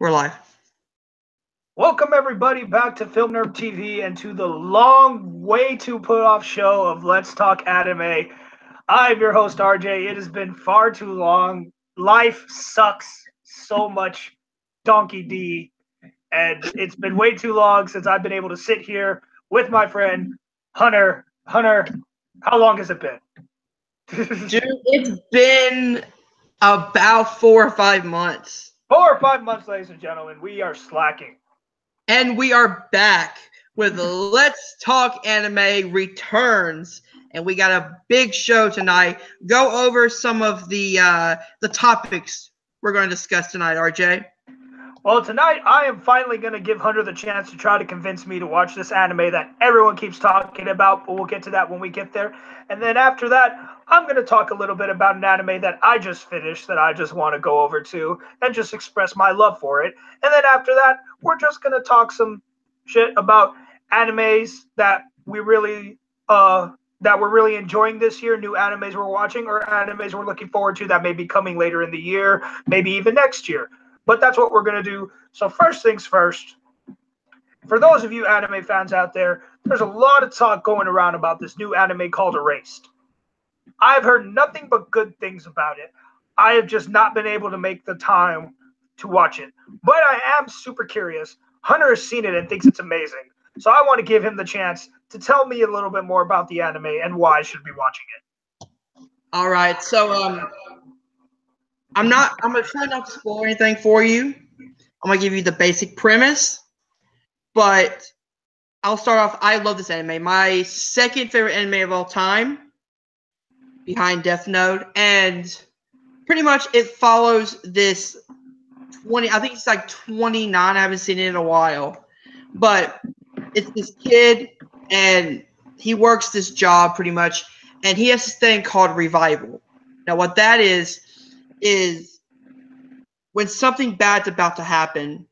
We're live. Welcome everybody back to Film Nerd TV and to the long, way too put off show of Let's Talk Anime. I'm your host RJ. It has been far too long. Life sucks so much, Donkey D, and it's been way too long since I've been able to sit here with my friend Hunter. Hunter, how long has it been? Dude, it's been about 4 or 5 months. 4 or 5 months, ladies and gentlemen. We are slacking. And we are back with Let's Talk Anime Returns. And we got a big show tonight. Go over some of the topics we're going to discuss tonight, RJ. Well, tonight I am finally going to give Hunter the chance to try to convince me to watch this anime that everyone keeps talking about, but we'll get to that when we get there. And then after that, I'm going to talk a little bit about an anime that I just finished that I just want to go over to and just express my love for it. And then after that, we're just going to talk some shit about animes that we're really enjoying this year, new animes we're watching, or animes we're looking forward to that may be coming later in the year, maybe even next year. But that's what we're going to do. So first things first, for those of you anime fans out there, there's a lot of talk going around about this new anime called Erased. I've heard nothing but good things about it. I have just not been able to make the time to watch it. But I am super curious. Hunter has seen it and thinks it's amazing. So I want to give him the chance to tell me a little bit more about the anime and why I should be watching it. All right. So I'm going to try not to spoil anything for you. I'm going to give you the basic premise. But I'll start off. I love this anime. My second favorite anime of all time, behind Death Note. And pretty much it follows this 20, I think it's like 29. I haven't seen it in a while. But it's this kid, and he works this job pretty much. And he has this thing called revival. Now, what that is when something bad's about to happen,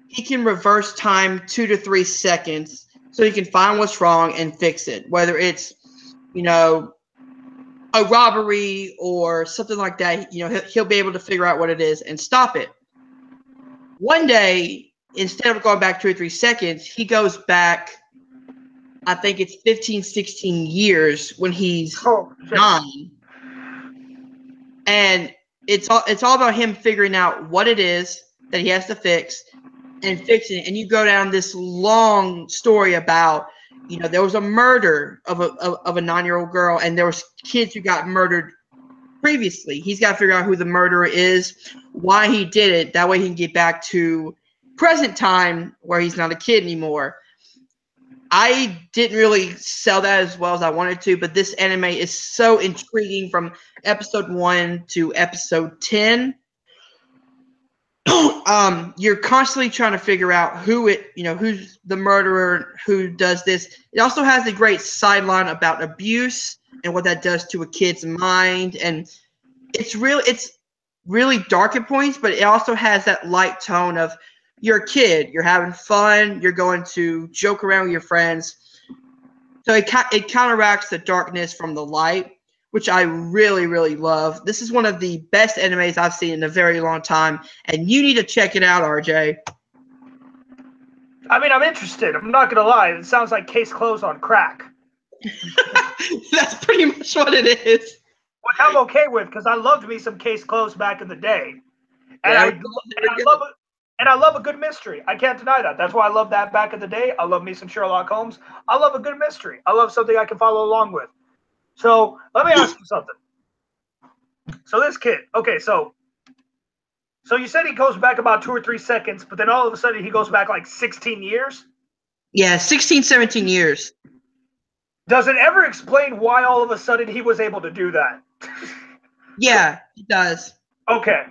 he can reverse time 2 to 3 seconds so he can find what's wrong and fix it. Whether it's, a robbery or something like that, he'll be able to figure out what it is and stop it. One day, instead of going back 2 or 3 seconds, he goes back, I think it's 15, 16 years when he's 9. And it's all about him figuring out what it is that he has to fix and fixing it. And you go down this long story about, there was a murder of a 9-year-old girl, and there was kids who got murdered previously. He's got to figure out who the murderer is, why he did it. That way he can get back to present time where he's not a kid anymore. I didn't really sell that as well as I wanted to, but this anime is so intriguing from episode 1 to episode 10. You're constantly trying to figure out who's the murderer, who does this. It also has a great sideline about abuse and what that does to a kid's mind, and it's really dark at points, but it also has that light tone of you're a kid, you're having fun, you're going to joke around with your friends. So it counteracts the darkness from the light, which I really, really love. This is one of the best animes I've seen in a very long time, and you need to check it out, RJ. I mean, I'm interested. I'm not going to lie. It sounds like Case Closed on crack. That's pretty much what it is. What I'm okay with, because I loved me some Case Closed back in the day. And I love a good mystery. I can't deny that. That's why I love that back in the day. I love me some Sherlock Holmes. I love a good mystery. I love something I can follow along with. So let me ask you something. So this kid, okay, so you said he goes back about 2 or 3 seconds, but then all of a sudden he goes back like 16 years? Yeah, 16, 17 years. Does it ever explain why all of a sudden he was able to do that? Yeah, it does. Okay.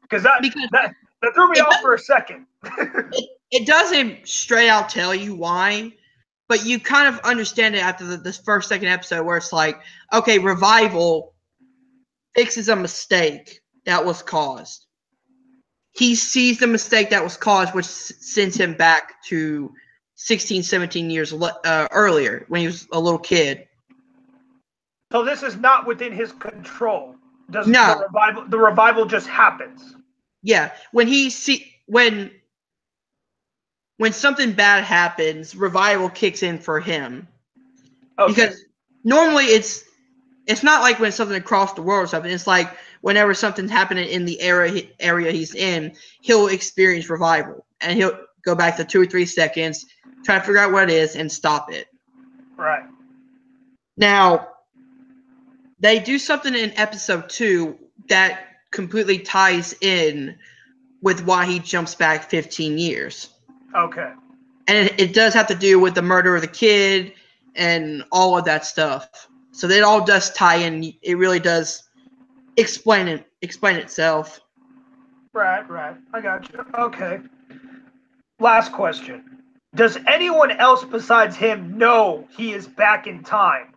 Because that threw me off for a second. it doesn't straight out tell you why, but you kind of understand it after this first, second episode where it's like, okay, revival fixes a mistake that was caused. He sees the mistake that was caused, which sends him back to 16, 17 years earlier when he was a little kid. So this is not within his control. No. The revival just happens. Yeah, when something bad happens, revival kicks in for him. Okay. Because normally it's not like when something across the world or something. It's like whenever something's happening in the area he's in, he'll experience revival, and he'll go back to 2 or 3 seconds, try to figure out what it is, and stop it. Right. Now, they do something in episode 2 that completely ties in with why he jumps back 15 years. Okay. And it does have to do with the murder of the kid and all of that stuff. So it all does tie in. It really does explain itself. Right. I got you. Okay. Last question. Does anyone else besides him know he is back in time?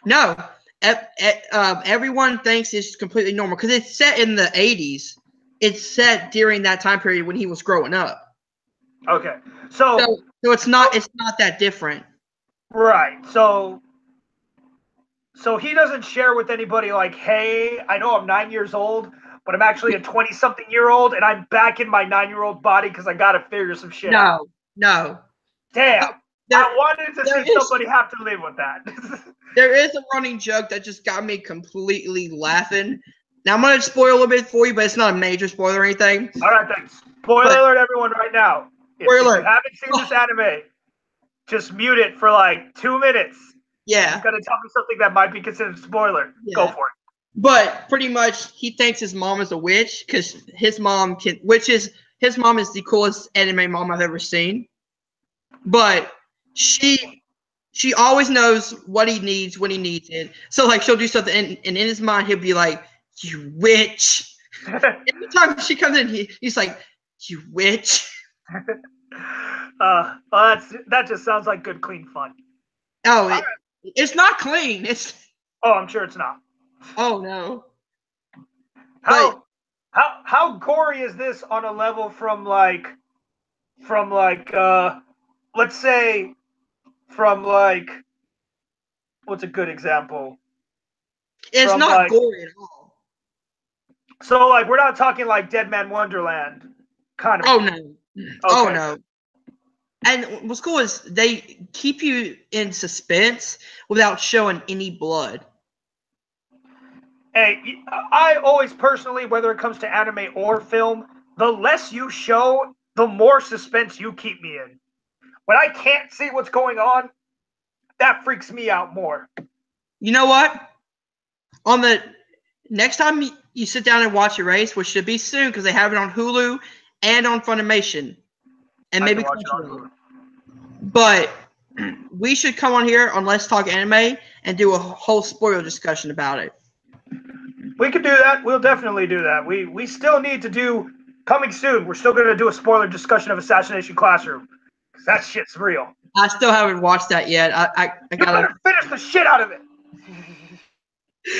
No. Everyone thinks it's completely normal because it's set in the 80s. It's set during that time period when he was growing up. Okay. So it's not that different. Right. So he doesn't share with anybody like, hey, I know I'm 9 years old, but I'm actually a 20-something-year-old, and I'm back in my 9-year-old body because I got to figure some shit out. No. Damn. I wanted to see somebody have to live with that. There is a running joke that just got me completely laughing. Now, I'm going to spoil a little bit for you, but it's not a major spoiler or anything. All right, thanks. Spoiler alert, everyone, right now. If you haven't seen this anime, just mute it for like 2 minutes. Yeah. He's going to tell me something that might be considered a spoiler. Yeah. Go for it. But pretty much, he thinks his mom is a witch because his mom is the coolest anime mom I've ever seen. But she always knows what he needs when he needs it. So like she'll do something, and in his mind he'll be like, "You witch." Every time she comes in, he's like, "You witch." Well, that just sounds like good, clean fun. Oh, it's not clean. Oh, I'm sure it's not. Oh no. How gory is this on a level from like let's say from like, what's a good example? It's not like, gory at all. So like we're not talking like Dead Man Wonderland kind of. Oh no. Okay. Oh no. And what's cool is they keep you in suspense without showing any blood. Hey, I always personally, whether it comes to anime or film, the less you show, the more suspense you keep me in. When I can't see what's going on, that freaks me out more. You know what? On the next time you sit down and watch Erased, which should be soon because they have it on Hulu and on Funimation, and maybe Crunchyroll. But we should come on here on Let's Talk Anime and do a whole spoiler discussion about it. We could do that. We'll definitely do that. We still need to do, coming soon, we're still going to do a spoiler discussion of Assassination Classroom. Because that shit's real. I still haven't watched that yet. I gotta finish the shit out of it.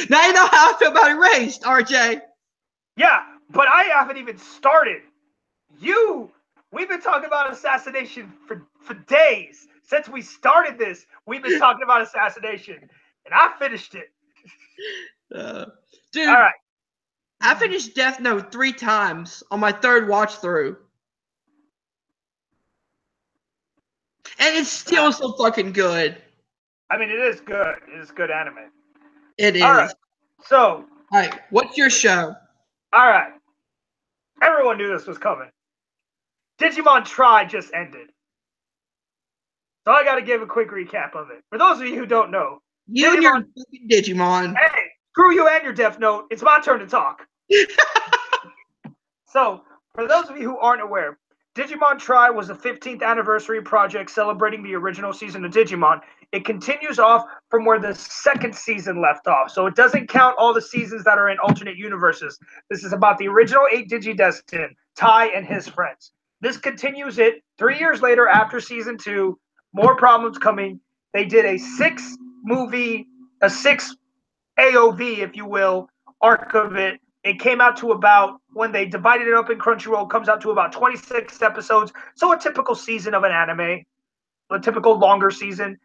Now you know how I feel about Erased, RJ. Yeah, but I haven't even started. We've been talking about Assassination for days. Since we started this, we've been talking about Assassination. And I finished it. Dude, all right. I finished Death Note 3 times on my 3rd watch through. And it's still so fucking good. I mean, it is good. It is good anime. It is. All right. So. All right. What's your show? All right. Everyone knew this was coming. Digimon Tri just ended. So I got to give a quick recap of it. For those of you who don't know. You and your fucking Digimon. Hey, screw you and your Death Note. It's my turn to talk. So, for those of you who aren't aware, Digimon Tri was a 15th anniversary project celebrating the original season of Digimon. It continues off from where the 2nd season left off. So it doesn't count all the seasons that are in alternate universes. This is about the original 8 Digidestin, Tai and his friends. This continues it 3 years later after season 2. More problems coming. They did a 6 AOV, if you will, arc of it. It came out to about, when they divided it up in Crunchyroll, comes out to about 26 episodes. So a typical season of an anime, a typical longer season.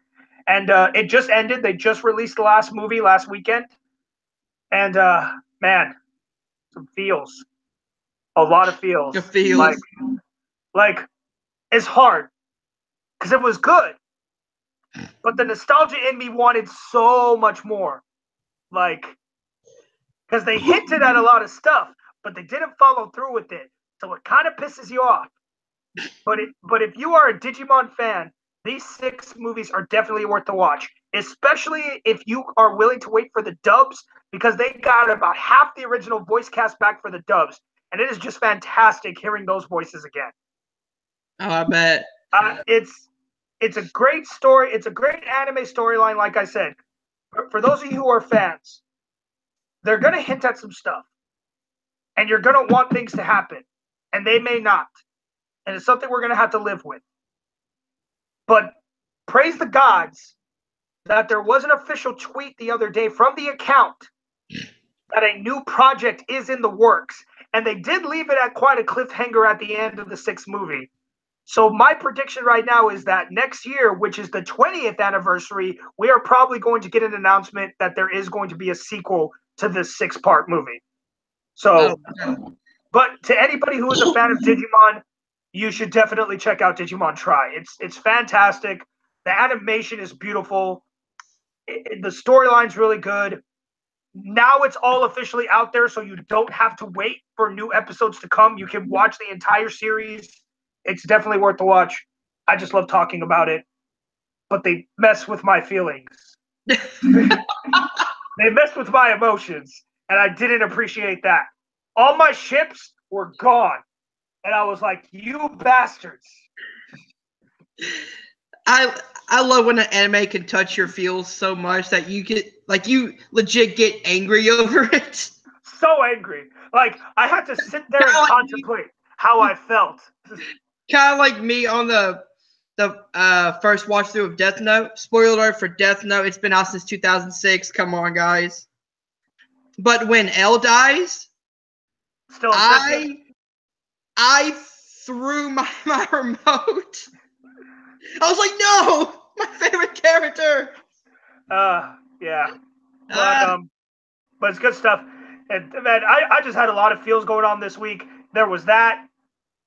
And it just ended. They just released the last movie last weekend. And, man, some feels. A lot of feels. The feels. Like it's hard because it was good, but the nostalgia in me wanted so much more. Like, because they hinted at a lot of stuff, but they didn't follow through with it. So it kind of pisses you off. But if you are a Digimon fan, these 6 movies are definitely worth the watch, especially if you are willing to wait for the dubs, because they got about half the original voice cast back for the dubs, and it is just fantastic hearing those voices again. Oh, I bet. It's a great story. It's a great anime storyline, like I said. For those of you who are fans, they're going to hint at some stuff, and you're going to want things to happen, and they may not. And it's something we're going to have to live with. But praise the gods that there was an official tweet the other day from the account that a new project is in the works. And they did leave it at quite a cliffhanger at the end of the 6th movie. So my prediction right now is that next year, which is the 20th anniversary, we are probably going to get an announcement that there is going to be a sequel to this 6-part movie. So, but to anybody who is a fan of Digimon, you should definitely check out Digimon Tri. It's fantastic. The animation is beautiful. The storyline's really good. Now it's all officially out there, so you don't have to wait for new episodes to come. You can watch the entire series. It's definitely worth the watch. I just love talking about it. But they mess with my feelings. They mess with my emotions, and I didn't appreciate that. All my ships were gone. And I was like, you bastards. I love when an anime can touch your feels so much that you you legit get angry over it. So angry. Like, I had to sit there and contemplate how I felt. Kind of like me on the first watch through of Death Note. Spoiler alert for Death Note. It's been out since 2006. Come on, guys. But when L dies, still I threw my remote. I was like, no, my favorite character. Yeah. But it's good stuff. And man, I just had a lot of feels going on this week. There was that.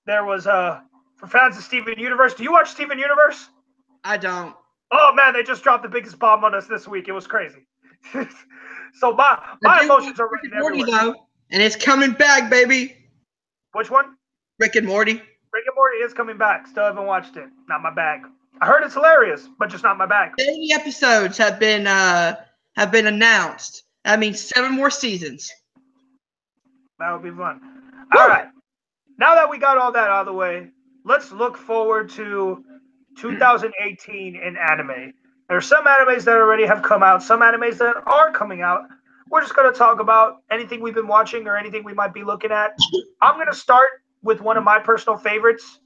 There was for fans of Steven Universe. Do you watch Steven Universe? I don't. Oh man, they just dropped the biggest bomb on us this week. It was crazy. So my emotions are running everywhere. Though, and it's coming back, baby. Which one? Rick and Morty. Rick and Morty is coming back. Still haven't watched it. Not my bag. I heard it's hilarious, but just not my bag. 80 episodes have been announced. That means 7 more seasons. That would be fun. Woo! All right. Now that we got all that out of the way, let's look forward to 2018 in anime. There are some animes that already have come out, some animes that are coming out. We're just going to talk about anything we've been watching or anything we might be looking at. I'm going to start with one of my personal favorites,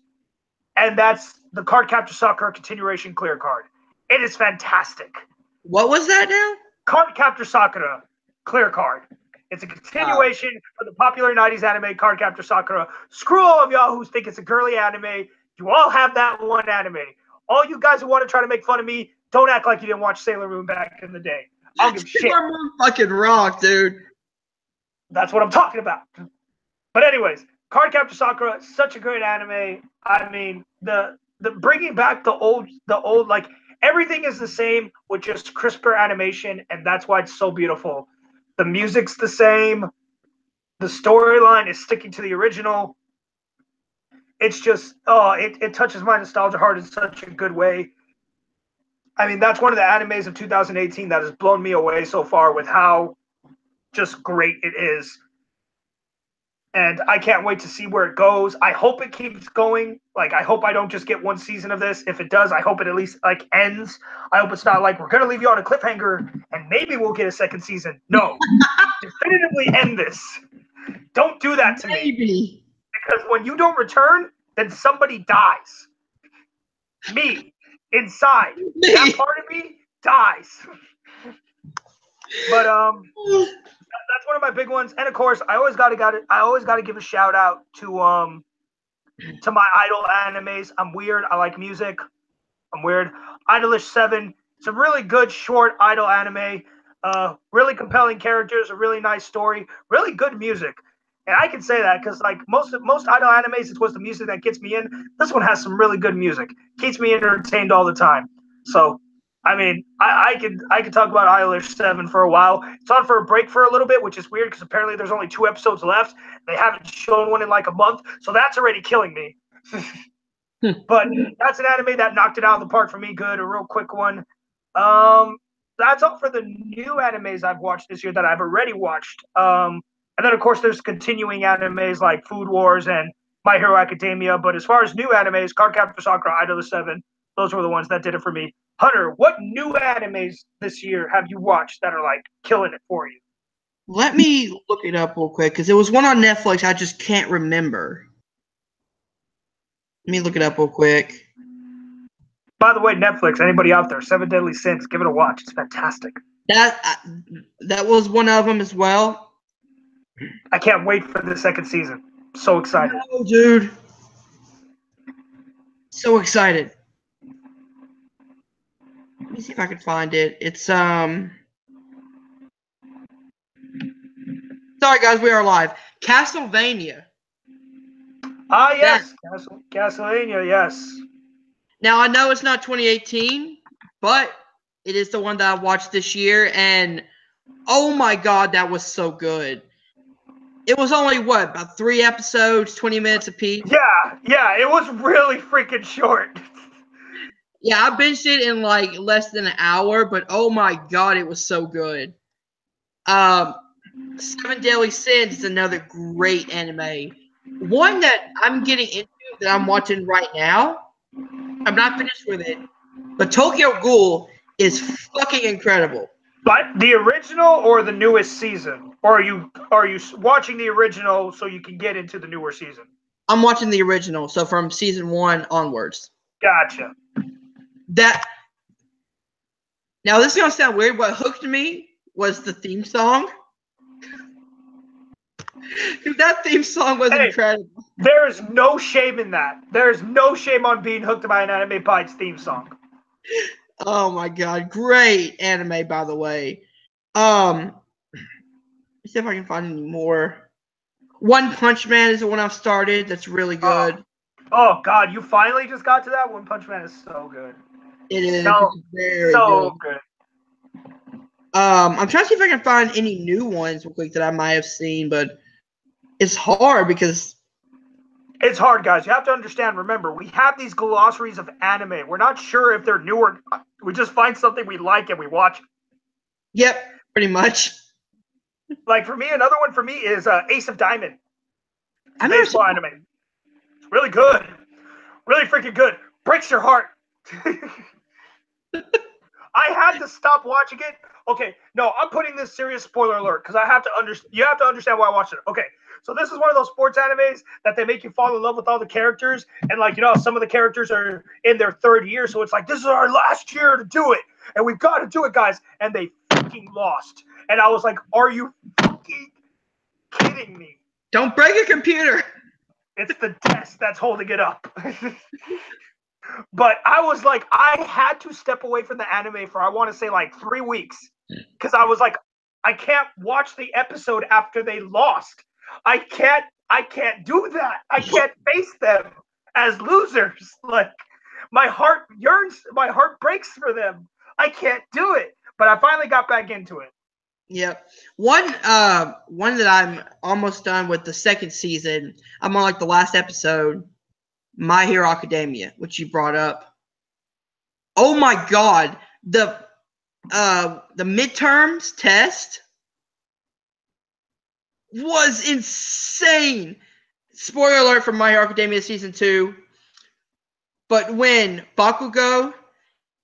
and that's the Cardcaptor Sakura Continuation Clear Card. It is fantastic. What was that now? Cardcaptor Sakura Clear Card. It's a continuation for the popular 90s anime Cardcaptor Sakura. Screw all of y'all who think it's a girly anime. You all have that one anime. All you guys who want to try to make fun of me, don't act like you didn't watch Sailor Moon back in the day. I don't give a shit. Sailor Moon fucking rock, dude. That's what I'm talking about. But anyways, Cardcaptor Sakura, such a great anime. I mean, the bringing back the old, like, everything is the same with just crisper animation, and that's why it's so beautiful. The music's the same. The storyline is sticking to the original. It's just, it touches my nostalgia heart in such a good way. I mean, that's one of the animes of 2018 that has blown me away so far with how just great it is. And I can't wait to see where it goes. I hope it keeps going. Like, I hope I don't just get one season of this. If it does, I hope it at least, like, ends. I hope it's not like, we're going to leave you on a cliffhanger and maybe we'll get a second season. No. Definitively end this. Don't do that to me. Because when you don't return, then somebody dies. Me. Inside. That part of me dies. But, that's one of my big ones, and of course, I always gotta give a shout out to my idol animes. I'm weird. I like music. I'm weird. Idolish 7. It's a really good short idol anime. Really compelling characters, a really nice story, really good music. And I can say that because like most idol animes, it was the music that gets me in. This one has some really good music, keeps me entertained all the time. So, I mean, I could talk about Idolish 7 for a while. It's on for a break for a little bit, which is weird because apparently there's only 2 episodes left. They haven't shown one in like a month, so that's already killing me. But that's an anime that knocked it out of the park for me. Good, a real quick one. That's all for the new animes I've watched this year that I've already watched. And then, of course, there's continuing animes like Food Wars and My Hero Academia. But as far as new animes, Cardcaptor Sakura, Idol 7, those were the ones that did it for me. Hunter, what new animes this year have you watched that are like killing it for you? Let me look it up real quick because there was one on Netflix. I just can't remember. Let me look it up real quick. By the way, Netflix, anybody out there, Seven Deadly Sins, give it a watch. It's fantastic. That was one of them as well. I can't wait for the second season. So excited. Oh, dude. So excited. Let me see if I can find it. It's Sorry guys, we are live. Castlevania. Ah, yes. Castlevania, yes. Now, I know it's not 2018, but it is the one that I watched this year, and oh my god, that was so good. It was only, what, about 3 episodes, 20 minutes apiece? Yeah, it was really freaking short. Yeah, I binged it in, like, less than an hour, but oh my god, it was so good. Seven Deadly Sins is another great anime. One that I'm getting into that I'm watching right now. I'm not finished with it, but Tokyo Ghoul is fucking incredible. But the original or the newest season? Or are you watching the original so you can get into the newer season? I'm watching the original, so from season 1 onwards. Gotcha. Now this is gonna sound weird. What hooked me was the theme song. That theme song was incredible. There is no shame in that. There is no shame on being hooked by an anime by its theme song. Oh my god, great anime, by the way. Let's see if I can find any more. One Punch Man is the one I've started. That's really good. Oh god, you finally just got to that? One Punch Man is so good. It is very good. I'm trying to see if I can find any new ones real quick that I might have seen, but it's hard because it's hard, guys. You have to understand. Remember, we have these glossaries of anime. We're not sure if they're new or not. We just find something we like and we watch. Yep, pretty much. Like for me, another one for me is Ace of Diamond. Baseball anime. It's really good. Really freaking good. Breaks your heart. I had to stop watching it. Okay, no, I'm putting this serious spoiler alert because I have to understand. You have to understand why I watched it. Okay, so this is one of those sports animes that they make you fall in love with all the characters, and like some of the characters are in their 3rd year, so it's like this is our last year to do it, and we've got to do it, guys. And they fucking lost, and I was like, "Are you fucking kidding me?" Don't break a computer. It's the desk that's holding it up. But I was like, I had to step away from the anime for, I want to say, like 3 weeks. Because I was like, I can't watch the episode after they lost. I can't do that. I can't face them as losers. Like, my heart yearns, my heart breaks for them. I can't do it. But I finally got back into it. Yep. One that I'm almost done with the 2nd season. I'm on like the last episode. My Hero Academia, which you brought up. Oh my god, the midterms test was insane. Spoiler alert for My Hero Academia season 2. But when Bakugo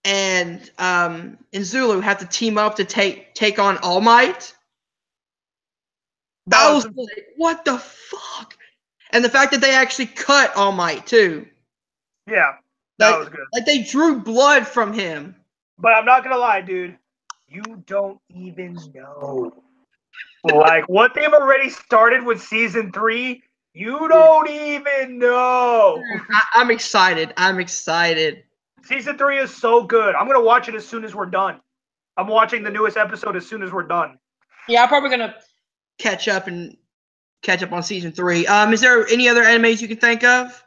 and Zulu have to team up to take on All Might, I was like, what the fuck? And the fact that they actually cut All Might too. Yeah, that was good. Like they drew blood from him. But I'm not gonna lie, dude. You don't even know. Like what they've already started with season 3. You don't even know. I'm excited. Season 3 is so good. I'm gonna watch it as soon as we're done. I'm watching the newest episode as soon as we're done. Yeah, I'm probably gonna catch up and catch up on season 3. Is there any other animes you can think of?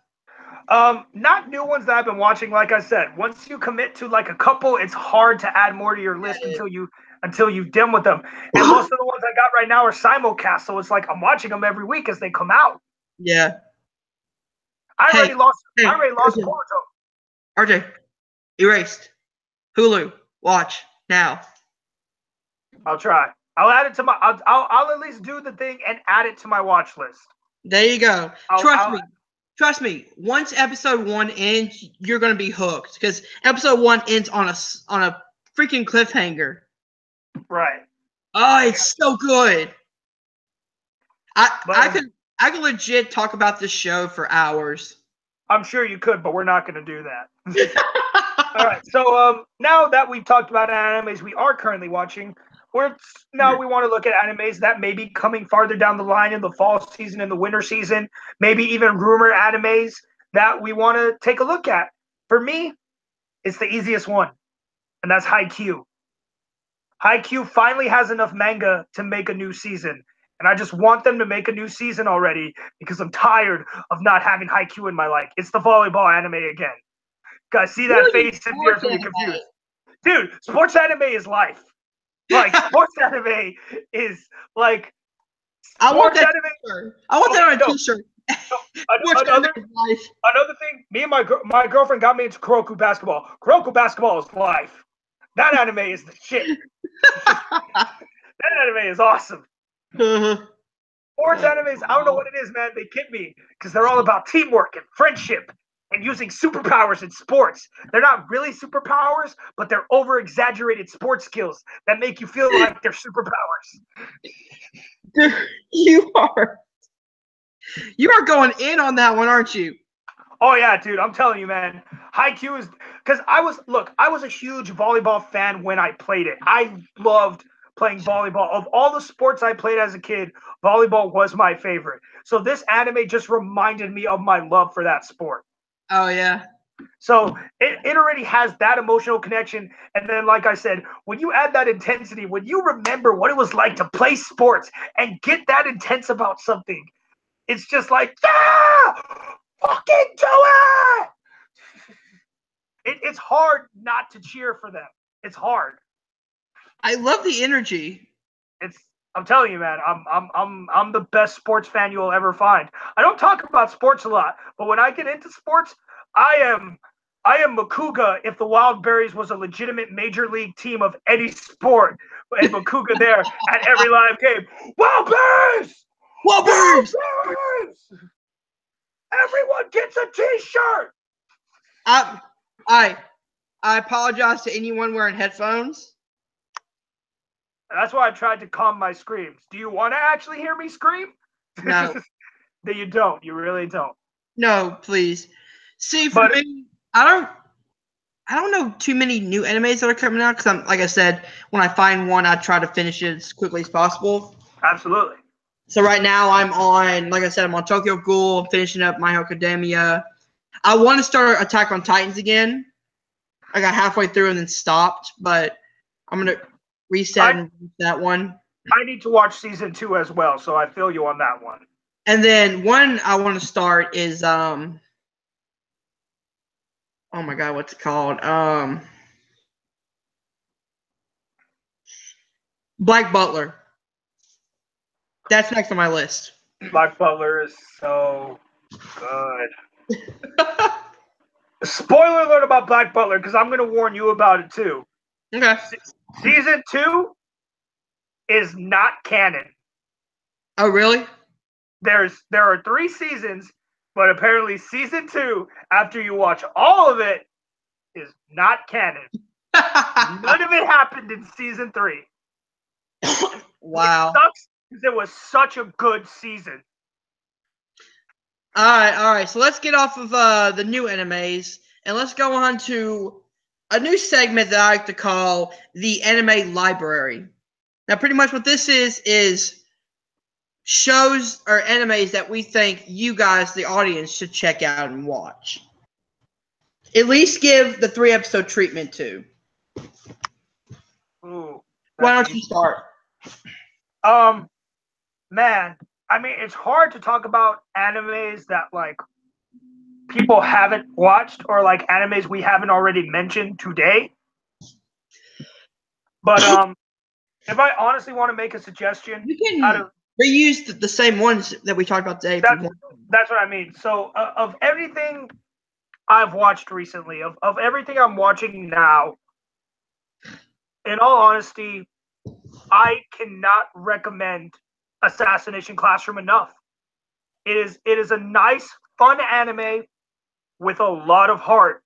Not new ones that I've been watching. Like I said, once you commit to like a couple, it's hard to add more to your list until you've done with them. And most of the ones I got right now are simulcast, so it's like I'm watching them every week as they come out. Yeah. I already lost RJ. Boruto. RJ, Erased. Hulu. Watch now. I'll try. I'll add it to my. I'll at least do the thing and add it to my watch list. There you go. Trust me. Once episode 1 ends, you're gonna be hooked because episode 1 ends on a freaking cliffhanger. Right. Oh, it's so good. I could legit talk about this show for hours. I'm sure you could, but we're not going to do that. All right. So now that we've talked about animes we are currently watching, we want to look at animes that may be coming farther down the line in the fall season and the winter season, maybe even rumor animes that we want to take a look at. For me, it's the easiest one, and that's Haikyuu. Haikyuu finally has enough manga to make a new season. And I just want them to make a new season already because I'm tired of not having Haikyuu in my life. It's the volleyball anime again. Guys, see that face if you're confused. Dude, sports anime is life. Like, sports anime is like... I want that on a t-shirt. Another thing, me and my girlfriend got me into Kuroko basketball. Kuroko basketball is life. That anime is the shit. That anime is awesome. Sports animes, I don't know what it is, man. They get me because they're all about teamwork and friendship and using superpowers in sports. They're not really superpowers, but they're over-exaggerated sports skills that make you feel like they're superpowers. Dude, you are going in on that one, aren't you? Oh yeah, dude, I'm telling you, man. Haikyuu is because I was a huge volleyball fan when I played it. I loved playing volleyball. Of all the sports I played as a kid, volleyball was my favorite. So this anime just reminded me of my love for that sport. Oh, yeah. So it already has that emotional connection. And then, like I said, when you add that intensity, when you remember what it was like to play sports and get that intense about something, it's just like, yeah, fucking do it! It's hard not to cheer for them. It's hard. I love the energy. I'm telling you, man, I'm the best sports fan you'll ever find. I don't talk about sports a lot, but when I get into sports, I am Makuga if the Wild Berries was a legitimate major league team of any sport, and Makuga there at every live game. Wild Berries! Wild Berries! Everyone gets a T-shirt. I apologize to anyone wearing headphones. That's why I tried to calm my screams. Do you want to actually hear me scream? No. That you don't. You really don't. No, please. See, for me, I don't know too many new animes that are coming out because like I said, when I find one, I try to finish it as quickly as possible. Absolutely. So right now I'm on Tokyo Ghoul, finishing up My Hero Academia. I want to start Attack on Titans again. I got halfway through and then stopped, but I'm going to reset and that one. I need to watch season 2 as well, so I feel you on that one. And then one I want to start is oh my god, what's it called? Black Butler. That's next on my list. Black Butler is so good. Spoiler alert about Black Butler, because I'm going to warn you about it too. Okay. Season 2 is not canon. Oh, really? There are 3 seasons, but apparently season 2, after you watch all of it, is not canon. None of it happened in season 3. Wow. It sucks because it was such a good season. All right. So let's get off of the new animes and let's go on to a new segment that I like to call the Anime Library. Now, pretty much what this is shows or animes that we think you guys, the audience, should check out and watch. At least give the 3-episode treatment to. Ooh, why don't you start? Man, I mean, it's hard to talk about animes that like people haven't watched or like animes we haven't already mentioned today. But if I honestly want to make a suggestion, You can reuse the same ones that we talked about today. That's what I mean. So of everything I've watched recently, of everything I'm watching now, in all honesty, I cannot recommend Assassination Classroom enough. It is a nice, fun anime with a lot of heart,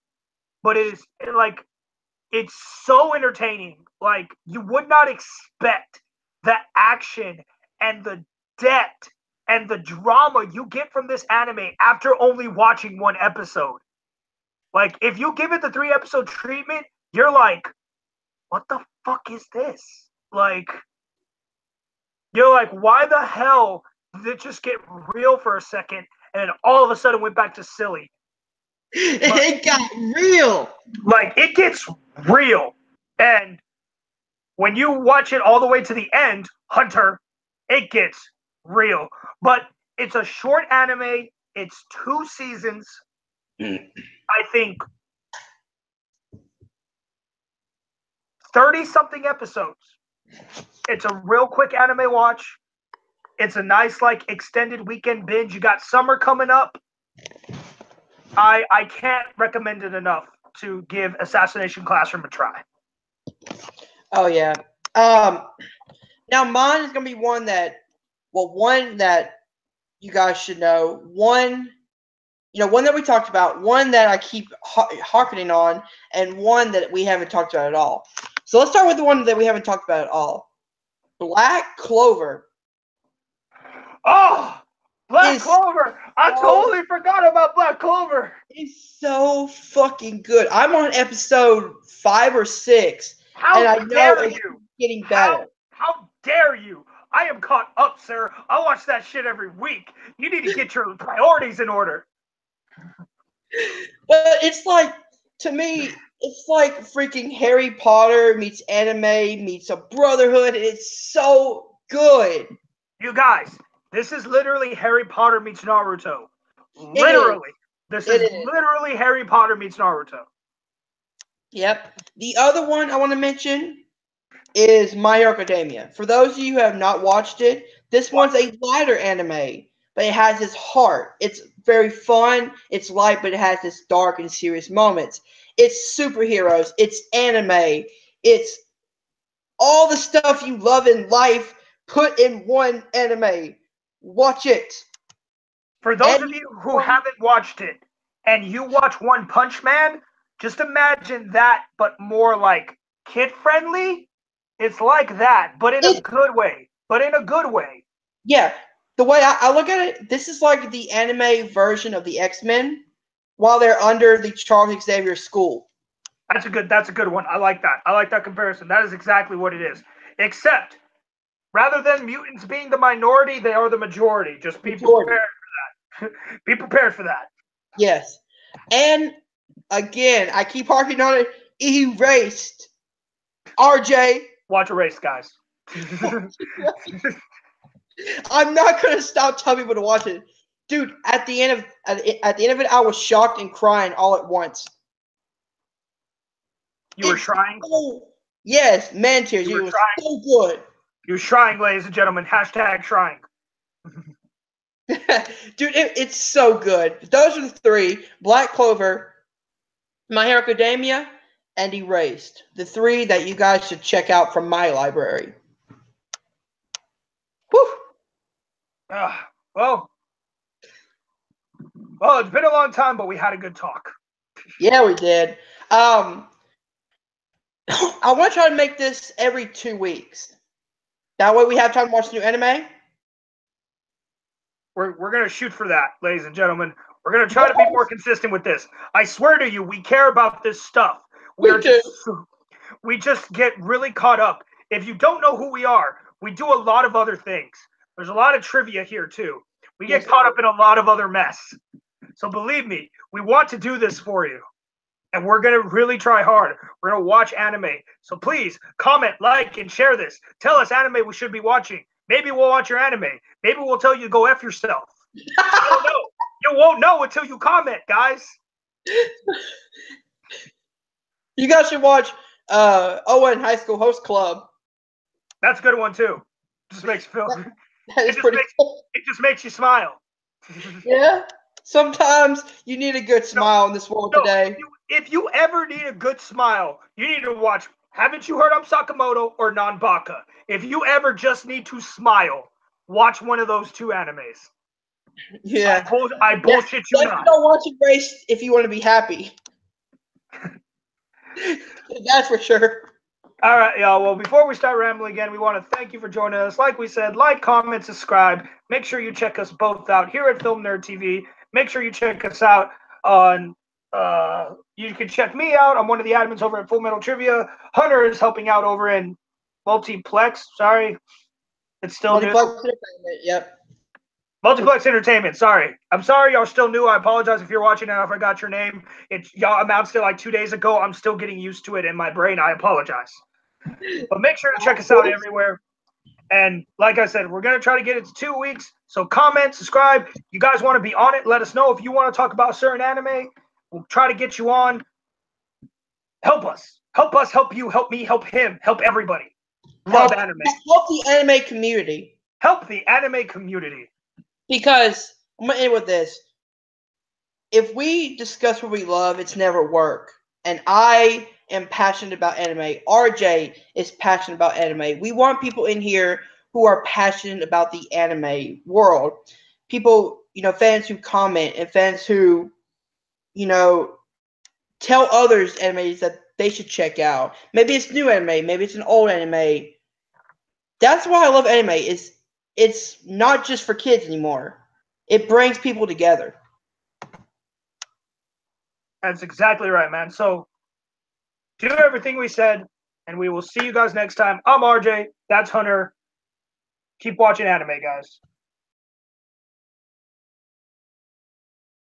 but it is like it's so entertaining. Like you would not expect the action and the depth and the drama you get from this anime after only watching one episode. Like if you give it the 3-episode treatment, you're like, what the fuck is this? Like you're like, why the hell did it just get real for a second and then all of a sudden went back to silly? It got real. Like it gets real. And when you watch it all the way to the end, Hunter, it gets real. But it's a short anime. It's 2 seasons. I think 30-something episodes. It's a real quick anime watch. It's a nice, like, extended weekend binge. You got summer coming up. I can't recommend it enough to give Assassination Classroom a try. Oh yeah. Now mine is gonna be one that you guys should know. One that we talked about. One that I keep harkening on, and one that we haven't talked about at all. So let's start with the one that we haven't talked about at all. Black Clover. Oh, Black Clover! I totally forgot about Black Clover. It's so fucking good. I'm on episode 5 or 6, and I know it's getting better. How dare you? I am caught up, sir. I watch that shit every week. You need to get your priorities in order. But it's like, to me, it's like freaking Harry Potter meets anime meets a brotherhood. It's so good. You guys, this is literally Harry Potter meets Naruto. Literally. This is literally Harry Potter meets Naruto. Yep. The other one I want to mention is My Hero Academia. For those of you who have not watched it, this one's a lighter anime, but it has this heart. It's very fun. It's light, but it has this dark and serious moments. It's superheroes. It's anime. It's all the stuff you love in life put in one anime. Watch it. For those of you who haven't watched it and you watch One Punch Man, just imagine that, but more like kid-friendly. It's like that, but in a good way. Yeah. The way I look at it, this is like the anime version of the X-Men while they're under the Charles Xavier school. That's a good one. I like that. I like that comparison. That is exactly what it is. Except, rather than mutants being the minority, they are the majority. Just be prepared for that. Be prepared for that. Yes. And, again, I keep harping on it, Erased. RJ. Watch Erased, guys. I'm not gonna stop telling people to watch it, dude. At the end of it, I was shocked and crying all at once. You were trying. Yes, man tears. It was so good. You're trying, ladies and gentlemen. Hashtag trying. Dude, it's so good. Those are the 3: Black Clover, My Hero Academia, and Erased. The 3 that you guys should check out from my library. Whew. Well, it's been a long time, but we had a good talk. Yeah, we did. I want to try to make this every 2 weeks. That way we have time to watch new anime. We're going to shoot for that, ladies and gentlemen. We're going to try to be more consistent with this. I swear to you, we care about this stuff. We just get really caught up. If you don't know who we are, we do a lot of other things. There's a lot of trivia here, too. We get caught up in a lot of other mess. So believe me, we want to do this for you. And we're going to really try hard. We're going to watch anime. So please, comment, like, and share this. Tell us anime we should be watching. Maybe we'll watch your anime. Maybe we'll tell you to go F yourself. You don't know. You won't know until you comment, guys. You guys should watch Owen High School Host Club. That's a good one too. Just makes feel. That is pretty cool. It just makes you smile. Yeah. Sometimes you need a good smile in this world today. If you ever need a good smile, you need to watch. Haven't you heard of Sakamoto or Nanbaka? If you ever just need to smile, watch one of those two animes. Yeah. I bullshit you not. Don't watch Erased if you want to be happy. That's for sure. All right, y'all. Well, before we start rambling again, we want to thank you for joining us. Like we said, like, comment, subscribe. Make sure you check us both out here at Film Nerd TV. Make sure you check us out on. You can check me out. I'm one of the admins over at Full Metal Trivia. Hunter is helping out over in Multiplex. Sorry, it's still Multiplex new. Entertainment. Yep. Multiplex Entertainment. Sorry, I'm sorry. Y'all still new. I apologize if you're watching and I forgot your name. Y'all announced it like 2 days ago. I'm still getting used to it in my brain. I apologize. But make sure to check us out everywhere. And like I said, we're going to try to get it to 2 weeks. So comment, subscribe. You guys want to be on it, let us know. If you want to talk about a certain anime, we'll try to get you on. Help us. Help us, help you, help me, help him, help everybody. Love anime. Help the anime community. Help the anime community. Because, I'm going to end with this. If we discuss what we love, it's never work. And I am passionate about anime. RJ is passionate about anime. We want people in here who are passionate about the anime world. People, fans who comment and fans who, tell others animes that they should check out. Maybe it's new anime. Maybe it's an old anime. That's why I love anime. It's not just for kids anymore. It brings people together. That's exactly right, man. So do everything we said, and we will see you guys next time. I'm RJ. That's Hunter. Keep watching anime, guys.